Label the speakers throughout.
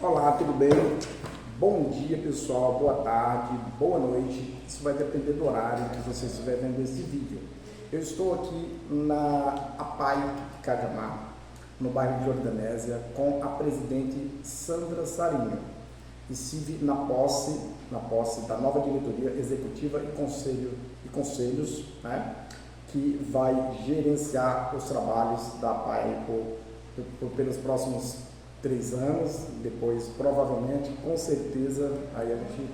Speaker 1: Olá, tudo bem? Bom dia, pessoal, boa tarde, boa noite. Isso vai depender do horário que você estiver vendo esse vídeo. Eu estou aqui na APAI Cajamar, no bairro de Jordanésia, com a presidente Sandra Sarinho. Estive na posse da nova diretoria executiva e conselhos, né, que vai gerenciar os trabalhos da APAI pelos próximos 3 anos. Depois, provavelmente, com certeza, aí a gente,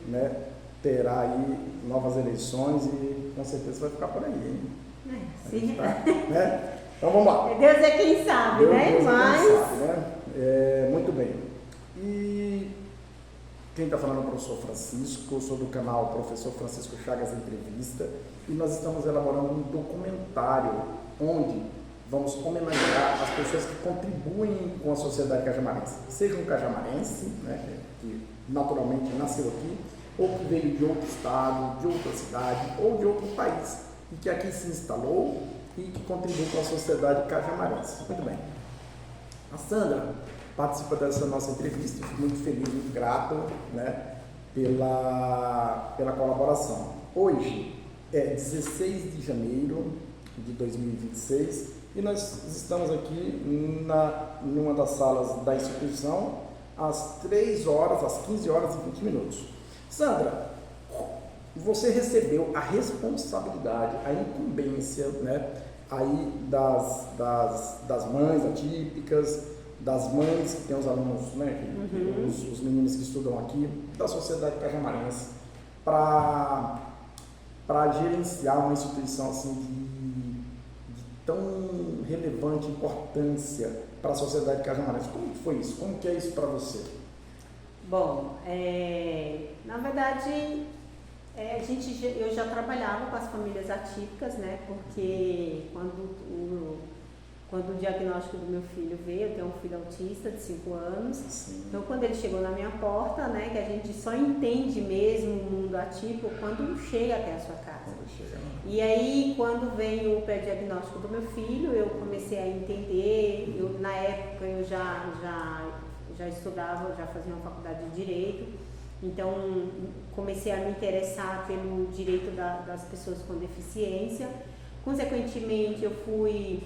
Speaker 1: né, terá aí novas eleições e com certeza vai ficar por aí, hein?
Speaker 2: Sim.
Speaker 1: Tá, né? Então vamos lá.
Speaker 2: Deus é quem sabe, né?
Speaker 1: Deus
Speaker 2: Mas...
Speaker 1: é quem sabe, né? Muito bem. E quem está falando é o professor Francisco, eu sou do canal Professor Francisco Chagas Entrevista, e nós estamos elaborando um documentário onde vamos homenagear as pessoas que contribuem com a sociedade cajamarense, seja um cajamarense, né, que naturalmente nasceu aqui, ou que veio de outro estado, de outra cidade ou de outro país, e que aqui se instalou e que contribui com a sociedade cajamarense. Muito bem. A Sandra participa dessa nossa entrevista, fico muito feliz, muito grato, né, pela colaboração. Hoje é 16 de janeiro de 2026 e nós estamos aqui numa das salas da instituição às 3 horas, às 15 horas e 20 minutos. Sandra, você recebeu a responsabilidade, a incumbência, né, aí das mães atípicas, das mães que têm os alunos, né, os meninos que estudam aqui, da sociedade cajamarense, para gerenciar uma instituição assim de tão relevante importância para a sociedade cajamarense. Como que foi isso? Como que é isso para você?
Speaker 2: Bom, na verdade, eu já trabalhava com as famílias atípicas, né? Porque quando o diagnóstico do meu filho veio, eu tenho um filho autista de 5 anos. Sim. Então, quando ele chegou na minha porta, né, que a gente só entende mesmo o mundo atípico quando chega até a sua casa. E aí, quando veio o pré-diagnóstico do meu filho, eu comecei a entender. Na época, eu já estudava, já fazia uma faculdade de Direito. Então, comecei a me interessar pelo direito das pessoas com deficiência. Consequentemente, eu fui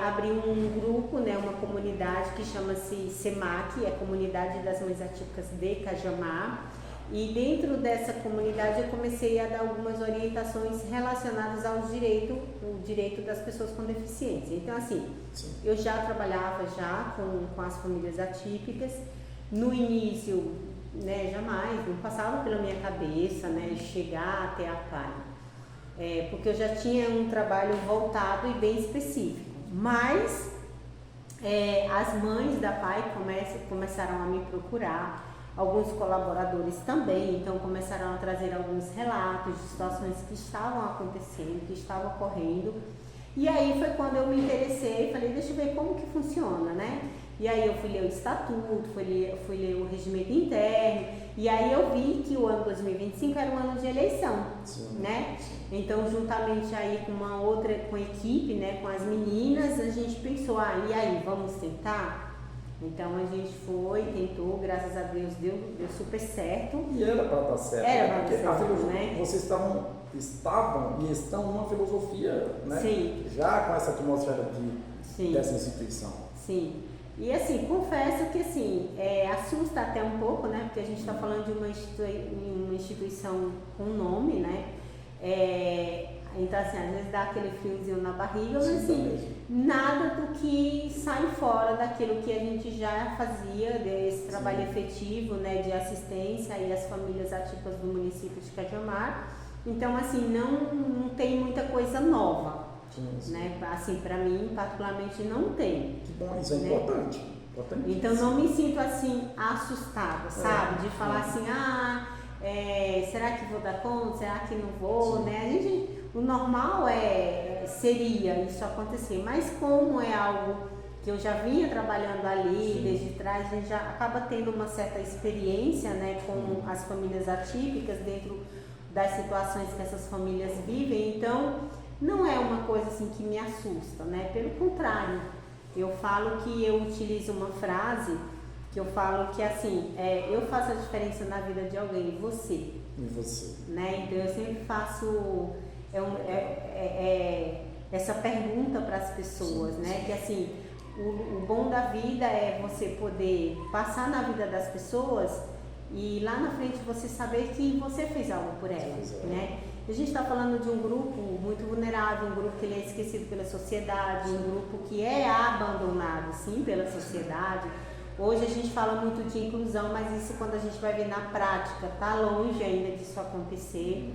Speaker 2: abrir um grupo, né, uma comunidade que chama-se SEMAC, é a Comunidade das Mães Atípicas de Cajamar. E dentro dessa comunidade eu comecei a dar algumas orientações relacionadas ao direito das pessoas com deficiência. Então, assim, sim, eu já trabalhava com as famílias atípicas. No início, né, jamais, não passava pela minha cabeça, né, chegar até a APAI, porque eu já tinha um trabalho voltado e bem específico. Mas as mães da APAI começaram a me procurar, alguns colaboradores também, então começaram a trazer alguns relatos de situações que estavam acontecendo, que estavam ocorrendo. E aí foi quando eu me interessei, falei, deixa eu ver como que funciona, né? E aí eu fui ler o estatuto, fui ler o regimento interno, e aí eu vi que o ano 2025 era um ano de eleição, sim, né? Então, juntamente aí com a equipe, né, com as meninas, a gente pensou, e aí, vamos tentar? Então a gente foi, tentou, graças a Deus deu super certo.
Speaker 1: E era para estar certo.
Speaker 2: Era para estar certo,
Speaker 1: né? Vocês estavam e estão numa filosofia, né?
Speaker 2: Sim.
Speaker 1: Já com essa atmosfera dessa instituição.
Speaker 2: Sim. E assim, confesso que assim, assusta até um pouco, né? Porque a gente está falando de uma instituição com nome, né? Então assim, às vezes dá aquele friozinho na barriga, mas assim, nada do que sai fora daquilo que a gente já fazia, desse trabalho efetivo, né, de assistência e as famílias atípicas do município de Cajamar. Então assim, não tem muita coisa nova, né? Assim, para mim, particularmente, não tem.
Speaker 1: Que bom, isso é importante.
Speaker 2: Então não me sinto assim assustada, sabe? De falar assim, será que vou dar conta? Será que não vou? Sim. Né? O normal seria isso acontecer, mas como é algo que eu já vinha trabalhando ali, sim, desde trás, a gente já acaba tendo uma certa experiência, né, com as famílias atípicas dentro das situações que essas famílias vivem. Então não é uma coisa assim que me assusta, né? Pelo contrário, eu falo que eu utilizo uma frase que eu falo que assim, eu faço a diferença na vida de alguém, e você.
Speaker 1: E você.
Speaker 2: Né? Então eu sempre faço essa pergunta para as pessoas, sim, né? Sim. Que assim, o bom da vida é você poder passar na vida das pessoas e lá na frente você saber que você fez algo por elas, né? A gente está falando de um grupo muito vulnerável, um grupo que ele é esquecido pela sociedade, um grupo que é abandonado, sim, pela sociedade. Hoje a gente fala muito de inclusão, mas isso quando a gente vai ver na prática, tá longe ainda disso acontecer.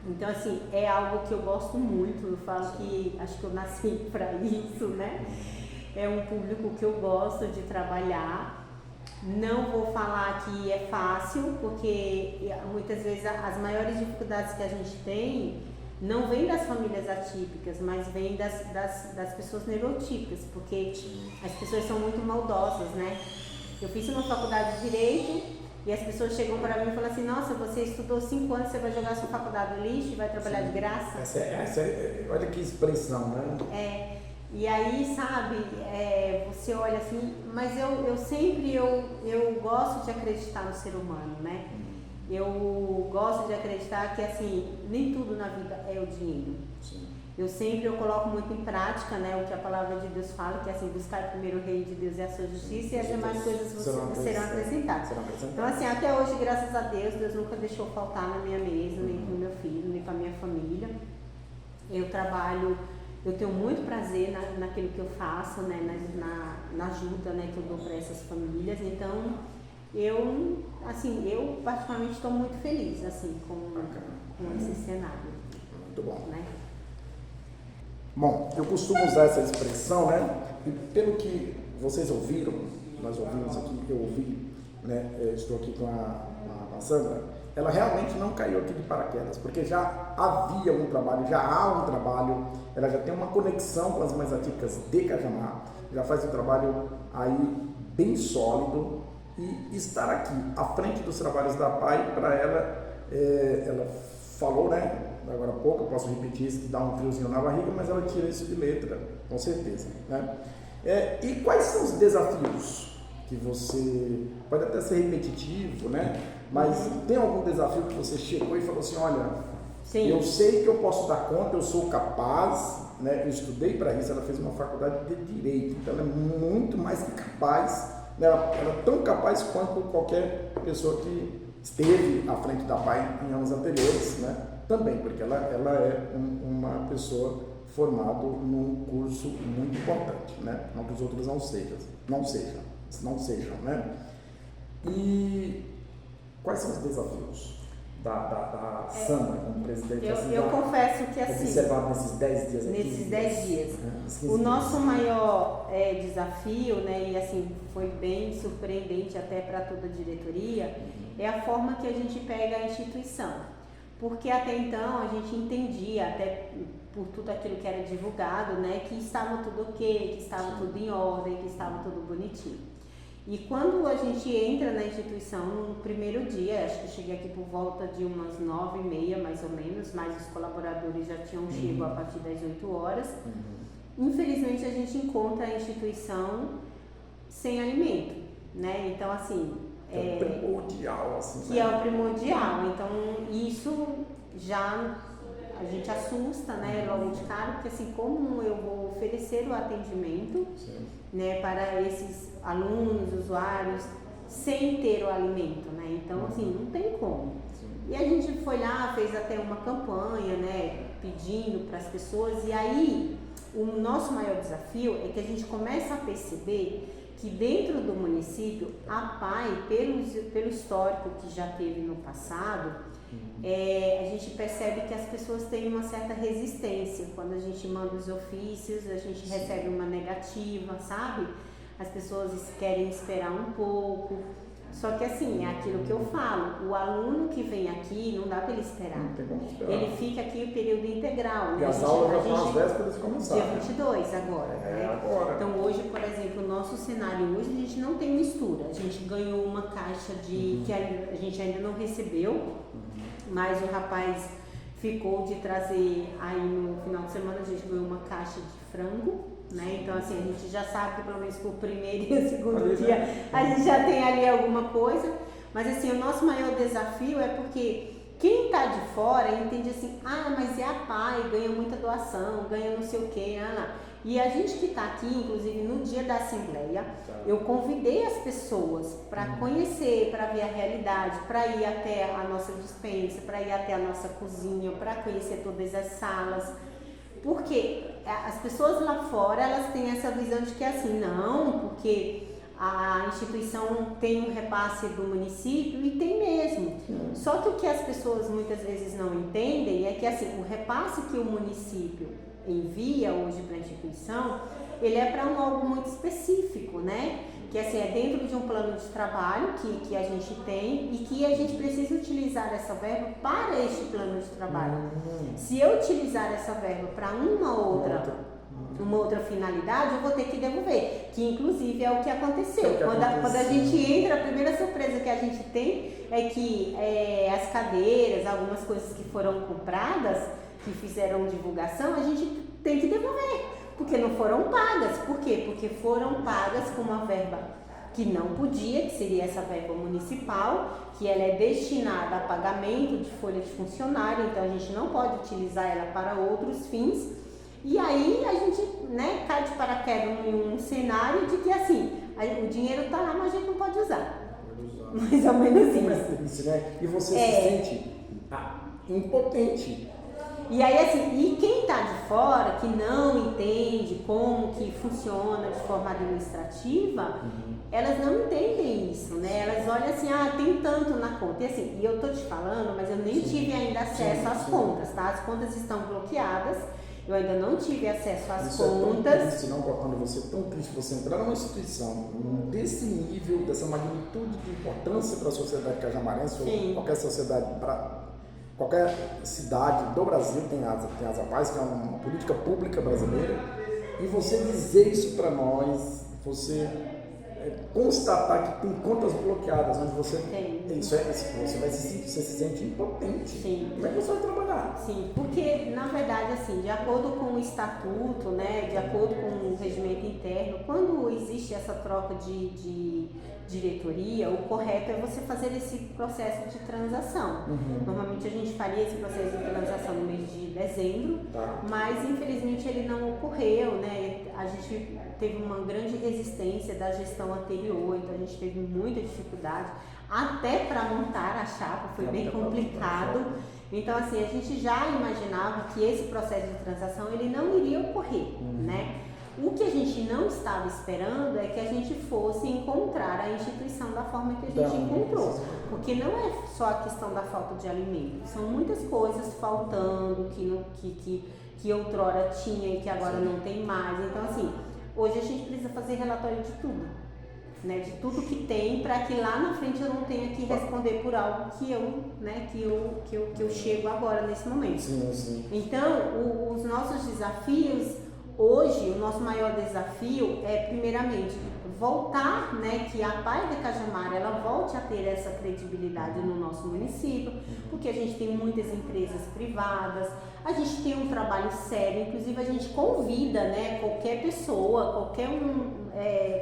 Speaker 2: Então, assim, é algo que eu gosto muito, eu falo que acho que eu nasci para isso, né? É um público que eu gosto de trabalhar. Não vou falar que é fácil, porque muitas vezes as maiores dificuldades que a gente tem não vem das famílias atípicas, mas vem das pessoas neurotípicas, porque as pessoas são muito maldosas, né? Eu fiz uma faculdade de Direito e as pessoas chegam para mim e falam assim, nossa, você estudou 5 anos, você vai jogar sua faculdade no lixo e vai trabalhar de graça?
Speaker 1: Olha que expressão, né?
Speaker 2: E aí, sabe, você olha assim, mas eu sempre gosto de acreditar no ser humano, né? Eu gosto de acreditar que, assim, nem tudo na vida é o dinheiro. Sim. Eu coloco muito em prática, né, o que a palavra de Deus fala, que é assim, buscar primeiro o reino de Deus e a sua justiça, sim, e as demais coisas serão acrescentadas. Então, assim, até hoje, graças a Deus nunca deixou faltar na minha mesa, nem com o meu filho, nem com a minha família. Eu trabalho, eu tenho muito prazer naquilo que eu faço, né, na ajuda, né, que eu dou para essas famílias. Então, eu particularmente estou muito feliz, assim, com esse cenário.
Speaker 1: Muito bom.
Speaker 2: Né?
Speaker 1: Bom, eu costumo usar essa expressão, né? E pelo que vocês ouviram, nós ouvimos aqui, eu ouvi, né? Estou aqui com a Sandra, ela realmente não caiu aqui de paraquedas, porque já havia um trabalho, já há um trabalho, ela já tem uma conexão com as mães atípicas de Cajamar, já faz um trabalho aí bem sólido. E estar aqui à frente dos trabalhos da PAI, para ela falou, né, agora há pouco, eu posso repetir isso, que dá um friozinho na barriga, mas ela tira isso de letra, com certeza, né? E quais são os desafios que você, pode até ser repetitivo, né, mas tem algum desafio que você chegou e falou assim, olha, sim, eu sei que eu posso dar conta, eu sou capaz, né, eu estudei para isso, ela fez uma faculdade de Direito, então ela é muito mais que capaz. Ela é tão capaz quanto qualquer pessoa que esteve à frente da PAI em anos anteriores, né? Também, porque ela é uma pessoa formada num curso muito importante, né? Não que os outros não sejam, né? E quais são os desafios da Sandra como presidente?
Speaker 2: Eu confesso que assim,
Speaker 1: observado nesses 10 dias aqui.
Speaker 2: Nesses 10 dias. O nosso maior desafio, né, e assim, foi bem surpreendente até para toda a diretoria, é a forma que a gente pega a instituição. Porque até então a gente entendia, até por tudo aquilo que era divulgado, né, que estava tudo ok, que estava tudo em ordem, que estava tudo bonitinho. E quando a gente entra na instituição, no primeiro dia, acho que eu cheguei aqui por volta de umas 9h30 mais ou menos, mas os colaboradores já tinham chegado a partir das 8 horas. Infelizmente a gente encontra a instituição sem alimento, né? Então assim...
Speaker 1: É o primordial, assim.
Speaker 2: Que é o primordial, então isso já a gente assusta, né, logo de cara, porque assim, como eu vou oferecer o atendimento, né, para esses alunos, usuários, sem ter o alimento, né, então assim, não tem como. E a gente foi lá, fez até uma campanha, né, pedindo para as pessoas, e aí o nosso maior desafio é que a gente começa a perceber que dentro do município, a PAI, pelo histórico que já teve no passado, a gente percebe que as pessoas têm uma certa resistência. Quando a gente manda os ofícios, a gente recebe uma negativa, sabe? As pessoas querem esperar um pouco. Só que assim, é aquilo que eu falo, o aluno que vem aqui, não dá para ele esperar.
Speaker 1: Não tem como esperar.
Speaker 2: Ele fica aqui o período integral.
Speaker 1: E
Speaker 2: né?
Speaker 1: as aulas já são às vésperas de começar.
Speaker 2: Dia 22 agora.
Speaker 1: Agora.
Speaker 2: Então hoje, por exemplo, o nosso cenário hoje, a gente não tem mistura. A gente ganhou uma caixa que a gente ainda não recebeu, mas o rapaz ficou de trazer aí no final de semana, a gente ganhou uma caixa de frango, né? Então, assim, a gente já sabe que pelo menos pro primeiro e o segundo dia a gente já tem ali alguma coisa. Mas, assim, o nosso maior desafio é porque quem está de fora entende assim, mas é a PAI, ganha muita doação, ganha não sei o quê, E a gente que está aqui, inclusive no dia da Assembleia, eu convidei as pessoas para conhecer, para ver a realidade, para ir até a nossa despensa, para ir até a nossa cozinha, para conhecer todas as salas. Porque as pessoas lá fora, elas têm essa visão de que assim, não, porque a instituição tem um repasse do município e tem mesmo. Só que o que as pessoas muitas vezes não entendem é que assim, o repasse que o município envia hoje para a instituição, ele é para algo muito específico, né? Que assim, é dentro de um plano de trabalho que a gente tem e que a gente precisa utilizar essa verba para este plano de trabalho. Se eu utilizar essa verba para uma outra finalidade, eu vou ter que devolver, que inclusive é o que aconteceu. Quando a gente entra, a primeira surpresa que a gente tem é que as cadeiras, algumas coisas que foram compradas, que fizeram divulgação, a gente tem que devolver, porque não foram pagas. Por quê? Porque foram pagas com uma verba que não podia, que seria essa verba municipal, que ela é destinada a pagamento de folha de funcionário, então a gente não pode utilizar ela para outros fins. E aí a gente, né, cai de paraquedas em um cenário de que assim, o dinheiro está lá, mas a gente não pode usar. Mais ou menos isso.
Speaker 1: Né? E você se sente impotente.
Speaker 2: E aí assim, e quem está de fora, que não entende como que funciona de forma administrativa, elas não entendem isso, né? Elas olham assim, tem tanto na conta. E assim, e eu tô te falando, mas eu nem tive ainda acesso às contas, tá? As contas estão bloqueadas. Eu ainda não tive acesso às contas.
Speaker 1: É tão triste, quando você é tão triste, você entrar numa instituição desse nível, dessa magnitude de importância para a sociedade cajamarense, ou qualquer sociedade, qualquer cidade do Brasil tem as APAIs, que é uma política pública brasileira, e você dizer isso para nós, você constatar que tem contas bloqueadas, onde você você se sente impotente.
Speaker 2: Sim.
Speaker 1: Como é que você vai trabalhar?
Speaker 2: Sim, porque na verdade assim, de acordo com o estatuto, né, de acordo com o regimento interno, quando existe essa troca de diretoria, o correto é você fazer esse processo de transação. Normalmente a gente faria esse processo de transação no mês de dezembro, mas infelizmente ele não ocorreu, né? A gente teve uma grande resistência da gestão anterior, então a gente teve muita dificuldade até para montar a chapa, foi bem complicado. Então assim, a gente já imaginava que esse processo de transação ele não iria ocorrer, né? O que a gente não estava esperando é que a gente fosse encontrar a instituição da forma que a gente encontrou. Porque não é só a questão da falta de alimento, são muitas coisas faltando que outrora tinha e que agora não tem mais. Então assim, hoje a gente precisa fazer relatório de tudo, né? De tudo que tem, para que lá na frente eu não tenha que responder por algo que eu chego agora nesse momento.
Speaker 1: Sim.
Speaker 2: Então, os nossos desafios hoje, o nosso maior desafio é, primeiramente, voltar, né, que a PAI de Cajamar, ela volte a ter essa credibilidade no nosso município, porque a gente tem muitas empresas privadas, a gente tem um trabalho sério, inclusive a gente convida, né, qualquer pessoa,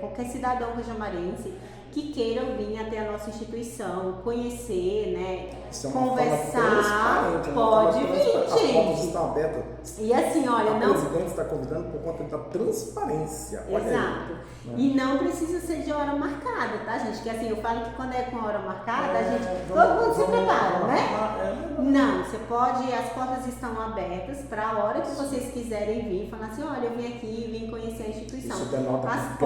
Speaker 2: qualquer cidadão cajamarense que queiram vir até a nossa instituição, conhecer, né, conversar, pode vir,
Speaker 1: gente. As portas estão abertas.
Speaker 2: E assim, olha,
Speaker 1: o presidente está convidando por conta da transparência.
Speaker 2: Exato. E não precisa ser de hora marcada, tá, gente? Que assim, eu falo que quando é com a hora marcada, todo mundo se prepara, né? Não, você pode, as portas estão abertas para a hora que vocês quiserem vir, falar assim, olha, eu vim aqui, vim conhecer a instituição.
Speaker 1: Isso denota
Speaker 2: As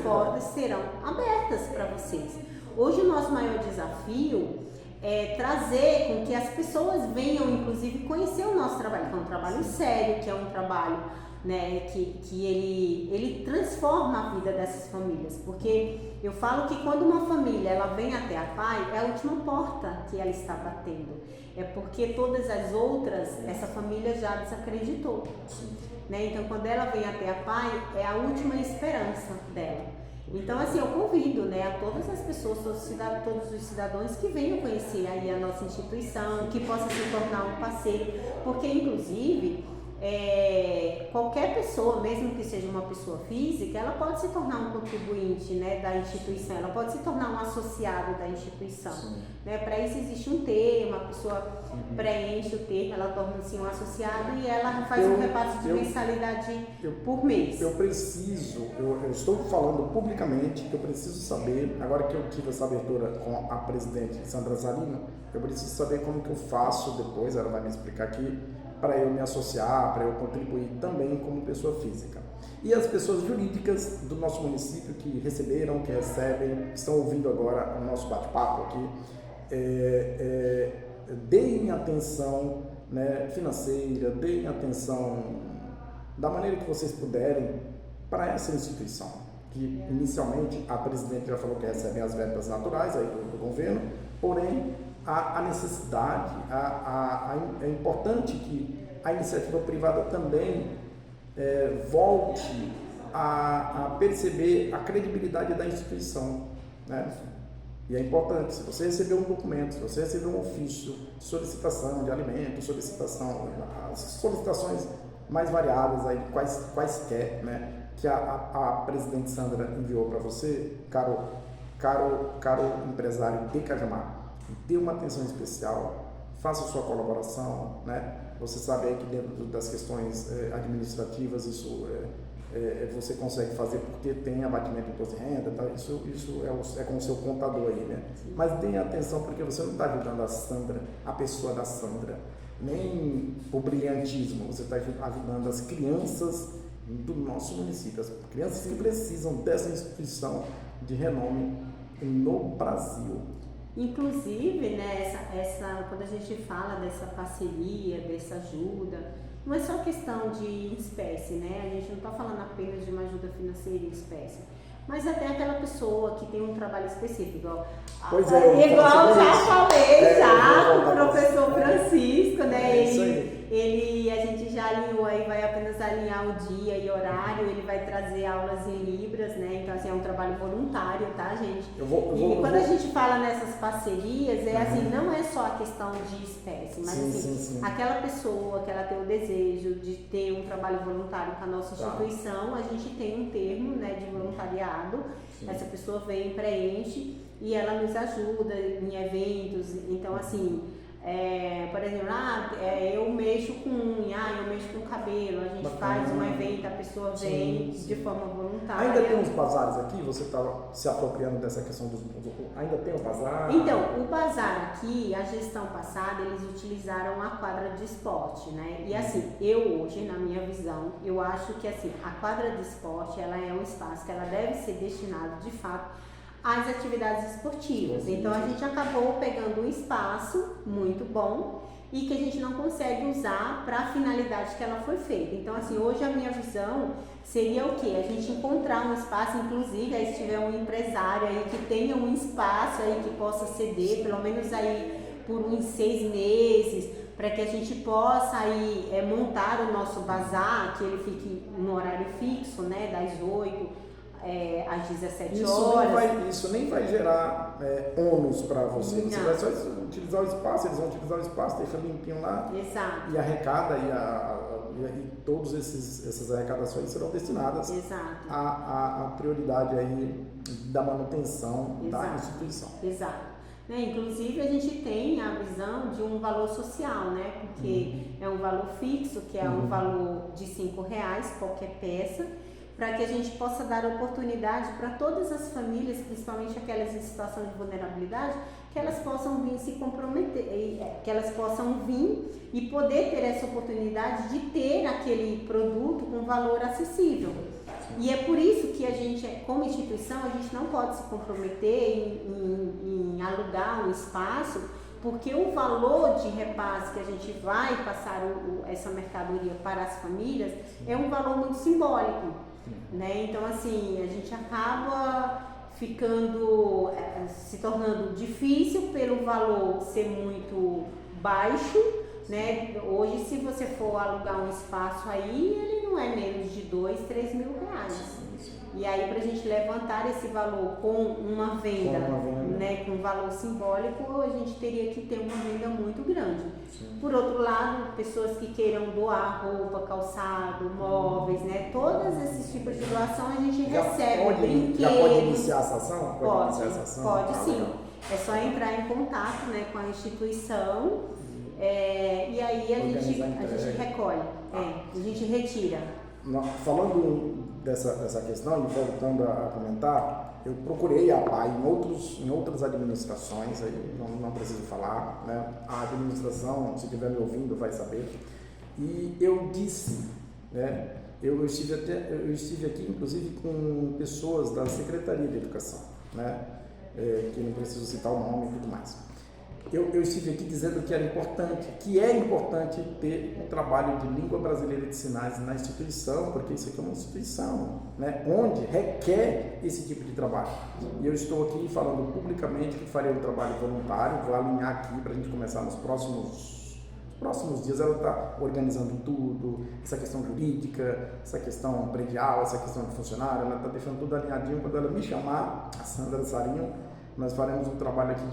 Speaker 2: portas serão abertas para vocês. Hoje o nosso maior desafio é trazer com que as pessoas venham, inclusive, conhecer o nosso trabalho, que é um trabalho sério, que é um trabalho, né, que ele transforma a vida dessas famílias, porque eu falo que quando uma família ela vem até a PAI, é a última porta que ela está batendo, é porque todas as outras, essa família já desacreditou, né? Então quando ela vem até a PAI, é a última esperança dela. Então assim, eu convido, né, a todas as pessoas, todos os cidadãos que venham conhecer aí a nossa instituição, que possa se tornar um parceiro, porque inclusive qualquer pessoa, mesmo que seja uma pessoa física, ela pode se tornar um contribuinte, né, da instituição, ela pode se tornar um associado da instituição. Né? Para isso existe um termo, a pessoa preenche o termo, ela torna-se um associado e ela faz um repasse de mensalidade por mês.
Speaker 1: Eu estou falando publicamente que eu preciso saber, agora que eu tive essa abertura com a presidente Sandra Zarino, eu preciso saber como que eu faço depois, ela vai me explicar aqui, para eu me associar, para eu contribuir também como pessoa física. E as pessoas jurídicas do nosso município que receberam, que recebem, estão ouvindo agora o nosso bate-papo aqui, deem atenção, né, financeira, deem atenção da maneira que vocês puderem para essa instituição, que inicialmente a presidente já falou que recebe as verbas naturais aí do governo, porém a necessidade, é importante que a iniciativa privada também volte a perceber a credibilidade da instituição, né? E é importante, se você receber um documento, se você receber um ofício, solicitação de alimentos, as solicitações mais variadas, aí, quaisquer, né, que a presidente Sandra enviou para você, caro empresário de Cajamar, dê uma atenção especial, faça sua colaboração, né? Você sabe aí que dentro das questões administrativas isso você consegue fazer porque tem abatimento de imposto de renda, tá? Isso é com o seu contador aí, né? Sim. Mas dê atenção porque você não está ajudando a Sandra, a pessoa da Sandra, nem o brilhantismo, você está ajudando as crianças do nosso município, as crianças que precisam dessa instituição de renome no Brasil.
Speaker 2: Inclusive, né, quando a gente fala dessa parceria, dessa ajuda, não é só questão de espécie, né? A gente não está falando apenas de uma ajuda financeira em espécie, mas até aquela pessoa que tem um trabalho específico, igual já falei com o professor Francisco, né? A gente já alinhou aí, vai apenas alinhar o dia e horário, ele vai trazer aulas em Libras, né? Então, assim, é um trabalho voluntário, tá, gente? Quando a gente fala nessas parcerias, assim, não é só a questão de espécie, mas sim. Aquela pessoa que ela tem o desejo de ter um trabalho voluntário com a nossa instituição, a gente tem um termo, né, de voluntariado, essa pessoa vem, preenche e ela nos ajuda em eventos, então, assim, por exemplo, eu mexo com unha, eu mexo com cabelo, a gente faz um evento, a pessoa vem de forma voluntária.
Speaker 1: Ainda tem uns bazares aqui? Você está se apropriando dessa questão ainda tem o bazar?
Speaker 2: Então, o bazar aqui, a gestão passada, eles utilizaram a quadra de esporte, né? E assim, eu hoje, na minha visão, eu acho que assim, a quadra de esporte, ela é um espaço que ela deve ser destinado, de fato, às atividades esportivas. Então a gente acabou pegando um espaço muito bom e que a gente não consegue usar para a finalidade que ela foi feita. Então, assim, hoje a minha visão seria o quê? A gente encontrar um espaço, inclusive aí se tiver um empresário aí que tenha um espaço aí que possa ceder, pelo menos aí por uns 6 meses, para que a gente possa aí montar o nosso bazar, que ele fique no horário fixo, né, das 8 às 17 horas.
Speaker 1: Isso nem vai gerar ônus para você. Você vai só utilizar o espaço, eles vão utilizar o espaço, deixa limpinho lá.
Speaker 2: Exato.
Speaker 1: E arrecada e todas essas arrecadações serão destinadas à prioridade aí da manutenção da instituição.
Speaker 2: Exato. Inclusive a gente tem a visão de um valor social, né? Porque é um valor fixo, que é um valor de R$5 qualquer peça, para que a gente possa dar oportunidade para todas as famílias, principalmente aquelas em situação de vulnerabilidade, que elas possam vir se comprometer, que elas possam vir e poder ter essa oportunidade de ter aquele produto com valor acessível. E é por isso que a gente, como instituição, a gente não pode se comprometer em alugar um espaço, porque o valor de repasse que a gente vai passar essa mercadoria para as famílias é um valor muito simbólico. Né? Então, assim, a gente acaba ficando, se tornando difícil pelo valor ser muito baixo, né? Hoje, se você for alugar um espaço aí, ele não é menos de R$2, R$3 mil. E aí, para a gente levantar esse valor com uma venda, né, com um valor simbólico, a gente teria que ter uma venda muito grande. Sim. Por outro lado, pessoas que queiram doar roupa, calçado, móveis, né, todos esses tipos de doação a gente recebe, brinquedos.
Speaker 1: Já pode iniciar essa ação?
Speaker 2: Pode sim. É só entrar em contato, né, com a instituição e aí a gente recolhe, a gente retira.
Speaker 1: Falando dessa questão e voltando a comentar, eu procurei a APAI em outras administrações, aí não preciso falar, né? A administração, se estiver me ouvindo, vai saber. E eu disse, né? Eu estive aqui, inclusive, com pessoas da Secretaria de Educação, né? Que não preciso citar o nome e tudo mais. Eu estive aqui dizendo que é importante ter um trabalho de língua brasileira de sinais na instituição, porque isso aqui é uma instituição, né, onde requer esse tipo de trabalho. E eu estou aqui falando publicamente que farei um trabalho voluntário, vou alinhar aqui para a gente começar nos próximos dias. Ela está organizando tudo, essa questão jurídica, essa questão predial, essa questão de funcionário, ela está deixando tudo alinhadinho. Quando ela me chamar, a Sandra Sarinho, nós faremos um trabalho aqui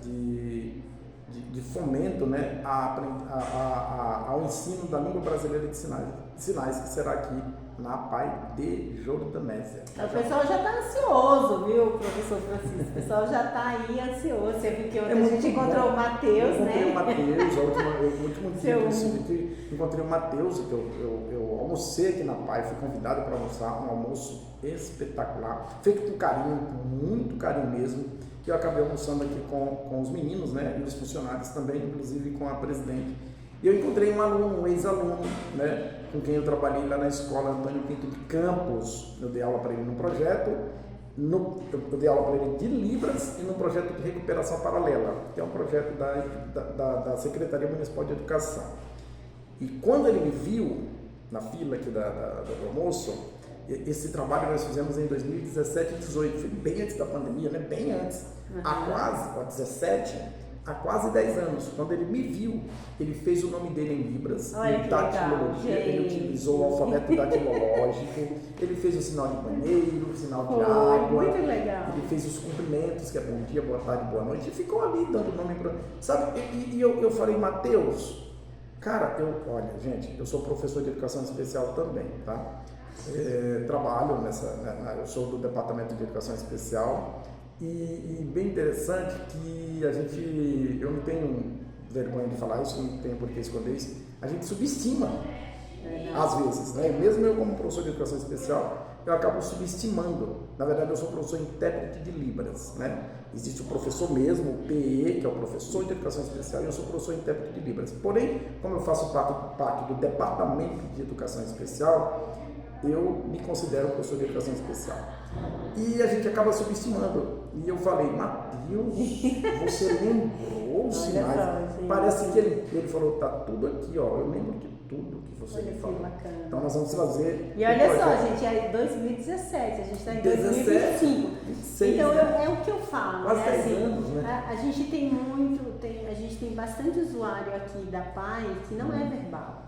Speaker 1: de fomento, né, ao ensino da língua brasileira de sinais, que será aqui na APAI de Jordanésia.
Speaker 2: O pessoal já está ansioso, viu, professor Francisco? O pessoal já está aí ansioso. Você viu que ontem a gente encontrou o Matheus, né?
Speaker 1: Encontrei o Matheus, o último dia que eu estive aqui, encontrei o Matheus, que eu almocei aqui na APAI, fui convidado para almoçar, um almoço espetacular, feito com carinho, com muito carinho mesmo. Que eu acabei almoçando aqui com os meninos, né, e os funcionários também, inclusive com a presidente. E eu encontrei um ex-aluno, né, com quem eu trabalhei lá na escola Antônio Pinto de Campos. Eu dei aula para ele num projeto, eu dei aula para ele de Libras e no projeto de recuperação paralela, que é um projeto da Secretaria Municipal de Educação. E quando ele me viu na fila aqui do almoço, esse trabalho nós fizemos em 2017 e 2018, foi bem antes da pandemia, né? Bem antes, há quase 10 anos. Quando ele me viu, ele fez o nome dele em Libras, em datilologia, ele utilizou o alfabeto datilológico, ele fez o sinal de banheiro, o sinal de água,
Speaker 2: muito legal.
Speaker 1: Ele fez os cumprimentos, que é bom dia, boa tarde, boa noite, e ficou ali dando nome para... Sabe, e eu falei, Matheus, cara, olha, gente, eu sou professor de educação especial também, tá? Trabalho eu sou do departamento de educação especial e bem interessante que eu não tenho vergonha de falar isso, não tenho por que esconder isso, a gente subestima às vezes, né? Mesmo eu como professor de educação especial, eu acabo subestimando. Na verdade, eu sou professor intérprete de Libras, né? Existe o professor mesmo, o PE, que é o professor de educação especial, e eu sou professor intérprete de Libras. Porém, como eu faço parte do departamento de educação especial, eu me considero professor de educação especial. E a gente acaba subestimando. E eu falei, Matheus, você lembrou os sinais? Parece que ele falou, tá tudo aqui, ó. Eu lembro de tudo que você me falou.
Speaker 2: Bacana.
Speaker 1: Então nós vamos trazer...
Speaker 2: E olha só, gente, é 2017, a gente está em 2025.
Speaker 1: 26,
Speaker 2: então
Speaker 1: né?
Speaker 2: é o que eu falo.
Speaker 1: Quase
Speaker 2: né?
Speaker 1: 10
Speaker 2: assim,
Speaker 1: anos, né?
Speaker 2: A gente tem bastante usuário aqui da PAI que não é verbal.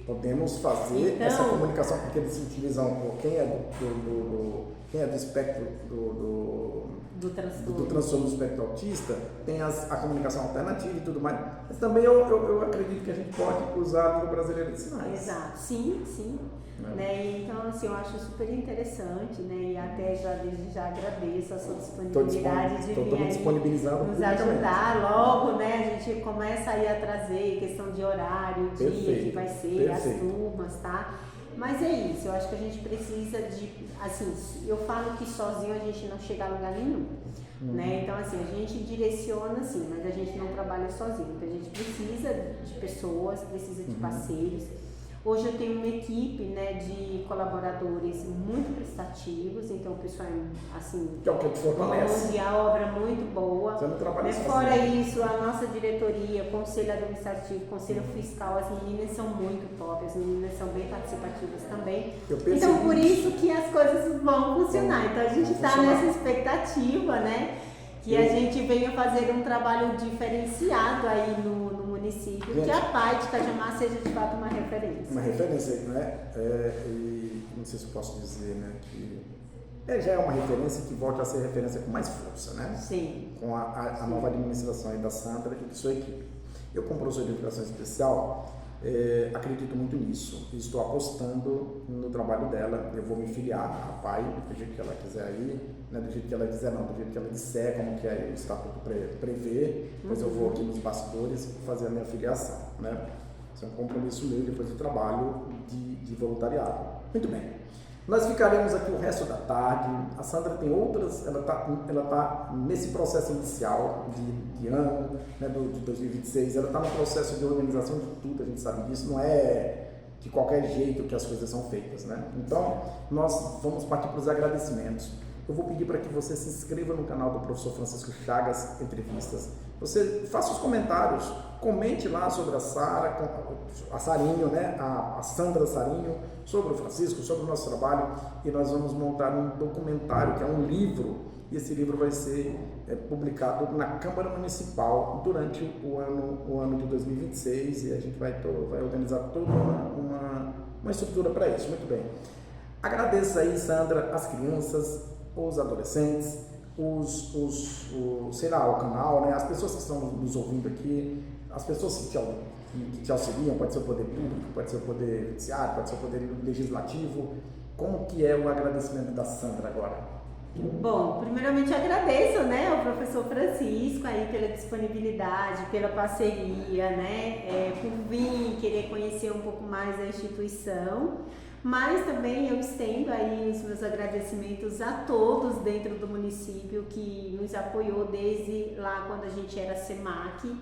Speaker 1: Podemos fazer essa comunicação, porque eles utilizam quem é do espectro do transtorno do espectro autista, tem a comunicação alternativa e tudo mais. Mas também eu acredito que a gente pode usar a língua brasileira de sinais.
Speaker 2: Exato, sim. Né? Então, assim, eu acho super interessante, né? E até desde já agradeço a sua disponibilidade de vir
Speaker 1: disponibilizando
Speaker 2: nos ajudar logo, né? A gente começa aí a trazer questão de horário, dia que vai ser, as turmas, tá? Mas é isso, eu acho que a gente precisa assim, eu falo que sozinho a gente não chega a lugar nenhum, né? Então, assim, a gente direciona, sim, mas a gente não trabalha sozinho. Então, a gente precisa de pessoas, precisa de parceiros. Hoje eu tenho uma equipe, né, de colaboradores muito prestativos, então o pessoal é assim,
Speaker 1: que é o que fortalece.
Speaker 2: A obra muito boa.
Speaker 1: Você não trabalha sozinho.
Speaker 2: Fora isso, a nossa diretoria, conselho administrativo, conselho fiscal, as meninas são muito top, as meninas são bem participativas também. Então por isso que as coisas vão funcionar. Então a gente está nessa expectativa, né? que a gente venha fazer um trabalho diferenciado aí no município, gente, que a PAI de Cajamar seja de fato uma referência.
Speaker 1: Uma referência, né? E não sei se eu posso dizer, né, que já é uma referência que volta a ser referência com mais força, né?
Speaker 2: Sim.
Speaker 1: Com a nova administração aí da Sandra e de sua equipe. Eu, como professor de educação especial, acredito muito nisso. Estou apostando no trabalho dela. Eu vou me filiar à PAI do jeito que ela quiser ir, né? Do jeito que ela quiser não, do jeito que ela disser, como que o estatuto prevê. Depois eu vou aqui nos bastidores fazer a minha filiação, né? Isso é um compromisso meu depois do trabalho de voluntariado. Muito bem. Nós ficaremos aqui o resto da tarde. A Sandra tem outras, ela tá nesse processo inicial de ano, né, de 2026, ela está no processo de organização de tudo, a gente sabe disso, não é de qualquer jeito que as coisas são feitas, né? Então, nós vamos partir para os agradecimentos. Eu vou pedir para que você se inscreva no canal do professor Francisco Chagas Entrevistas. Você faça os comentários, comente lá sobre a Sara, a Sarinho, né? A Sandra Sarinho, sobre o Francisco, sobre o nosso trabalho, e nós vamos montar um documentário, que é um livro, e esse livro vai ser publicado na Câmara Municipal durante o ano de 2026, e a gente vai organizar toda uma estrutura para isso. Muito bem. Agradeço aí, Sandra, as crianças, os adolescentes, sei lá, o canal, né? As pessoas que estão nos ouvindo aqui, as pessoas que te auxiliam, pode ser o poder público, pode ser o poder judiciário, pode ser o poder legislativo. Como que é o agradecimento da Sandra agora?
Speaker 2: Bom, primeiramente agradeço, né, ao professor Francisco aí pela disponibilidade, pela parceria, né, por vir querer conhecer um pouco mais da instituição. Mas também eu estendo aí os meus agradecimentos a todos dentro do município que nos apoiou desde lá quando a gente era SEMAC.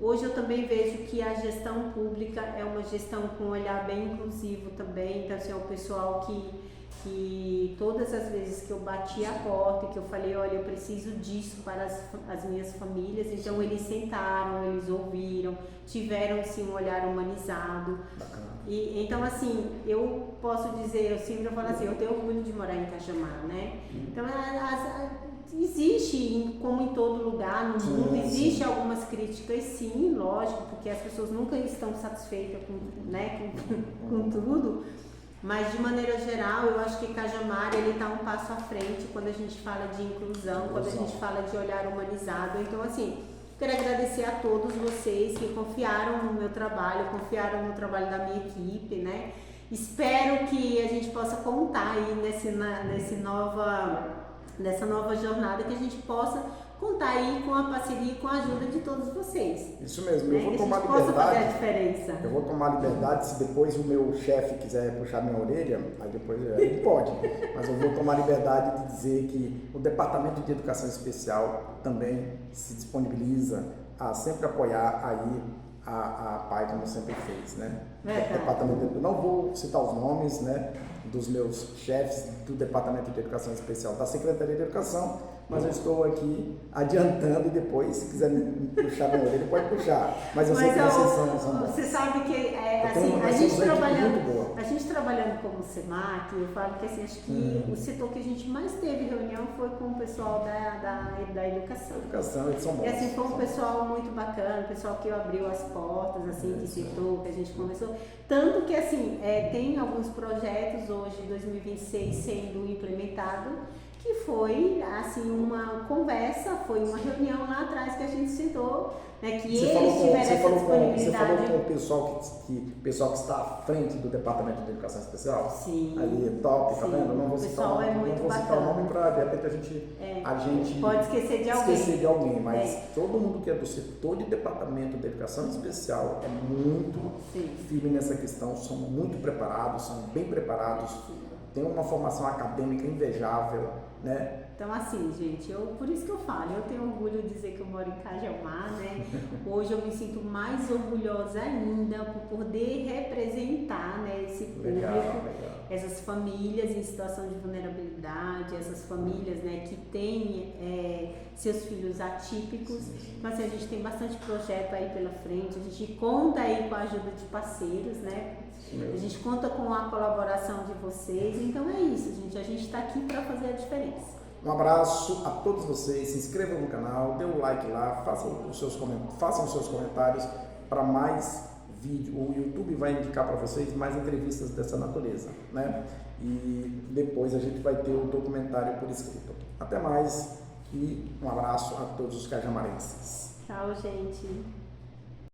Speaker 2: Hoje eu também vejo que a gestão pública é uma gestão com um olhar bem inclusivo também, então assim, é o pessoal que todas as vezes que eu bati a porta e que eu falei, olha, eu preciso disso para as minhas famílias, então eles sentaram, eles ouviram, tiveram sim um olhar humanizado. E então assim, eu posso dizer, eu sempre falo assim, eu tenho orgulho de morar em Cajamar, né? Então existe, como em todo lugar no mundo, existe algumas críticas sim, lógico, porque as pessoas nunca estão satisfeitas com tudo. Mas de maneira geral, eu acho que Cajamar ele está um passo à frente quando a gente fala de inclusão, quando a gente fala de olhar humanizado. Então assim, quero agradecer a todos vocês que confiaram no meu trabalho, confiaram no trabalho da minha equipe, né? Espero que a gente possa contar aí nessa nova jornada, que a gente possa contar aí com a parceria e com a ajuda de todos vocês.
Speaker 1: Isso mesmo,
Speaker 2: né?
Speaker 1: Eu vou tomar
Speaker 2: liberdade. Possa fazer a diferença.
Speaker 1: Eu vou tomar liberdade, se depois o meu chefe quiser puxar minha orelha, aí depois ele pode, mas eu vou tomar liberdade de dizer que o Departamento de Educação Especial também se disponibiliza a sempre apoiar aí a PAI, como sempre fez, né? Departamento, não vou citar os nomes, né, dos meus chefes do Departamento de Educação Especial da Secretaria de Educação, mas eu estou aqui adiantando e depois, se quiser me puxar na orelha, pode puxar. Mas eu sei que vocês são bons.
Speaker 2: Você sabe que assim, a gente trabalhando como SEMAC, eu falo que assim, acho que o setor que a gente mais teve reunião foi com o pessoal da educação.
Speaker 1: Eles são bons.
Speaker 2: E assim, foi um pessoal muito bacana, o pessoal que abriu as portas, assim, que citou, que a gente conversou. Tanto que assim, tem alguns projetos hoje, 2026, sendo implementados, que foi assim uma conversa, foi uma reunião lá atrás que a gente citou, né, que eles tiveram essa disponibilidade.
Speaker 1: Você falou com o pessoal que está à frente do Departamento de Educação Especial?
Speaker 2: Sim.
Speaker 1: Ali, top, tá vendo? Não vou citar o nome para de repente a gente
Speaker 2: pode esquecer de alguém.
Speaker 1: Mas todo mundo que é do setor de Departamento de Educação Especial é muito firme nessa questão, são muito preparados, são bem preparados, têm uma formação acadêmica invejável, né?
Speaker 2: Então assim, gente, por isso que eu falo, eu tenho orgulho de dizer que eu moro em Cajamar, né? Hoje eu me sinto mais orgulhosa ainda por poder representar, né, esse público, essas famílias em situação de vulnerabilidade, essas famílias, né, que têm seus filhos atípicos. Então assim, a gente tem bastante projeto aí pela frente, a gente conta aí com a ajuda de parceiros, né? A gente conta com a colaboração de vocês, então é isso, gente, a gente está aqui para fazer a diferença.
Speaker 1: Um abraço a todos vocês, se inscrevam no canal, dê um like lá, façam os seus comentários para mais vídeo. O YouTube vai indicar para vocês mais entrevistas dessa natureza, né? E depois a gente vai ter o documentário por escrito. Até mais e um abraço a todos os cajamarenses.
Speaker 2: Tchau, gente.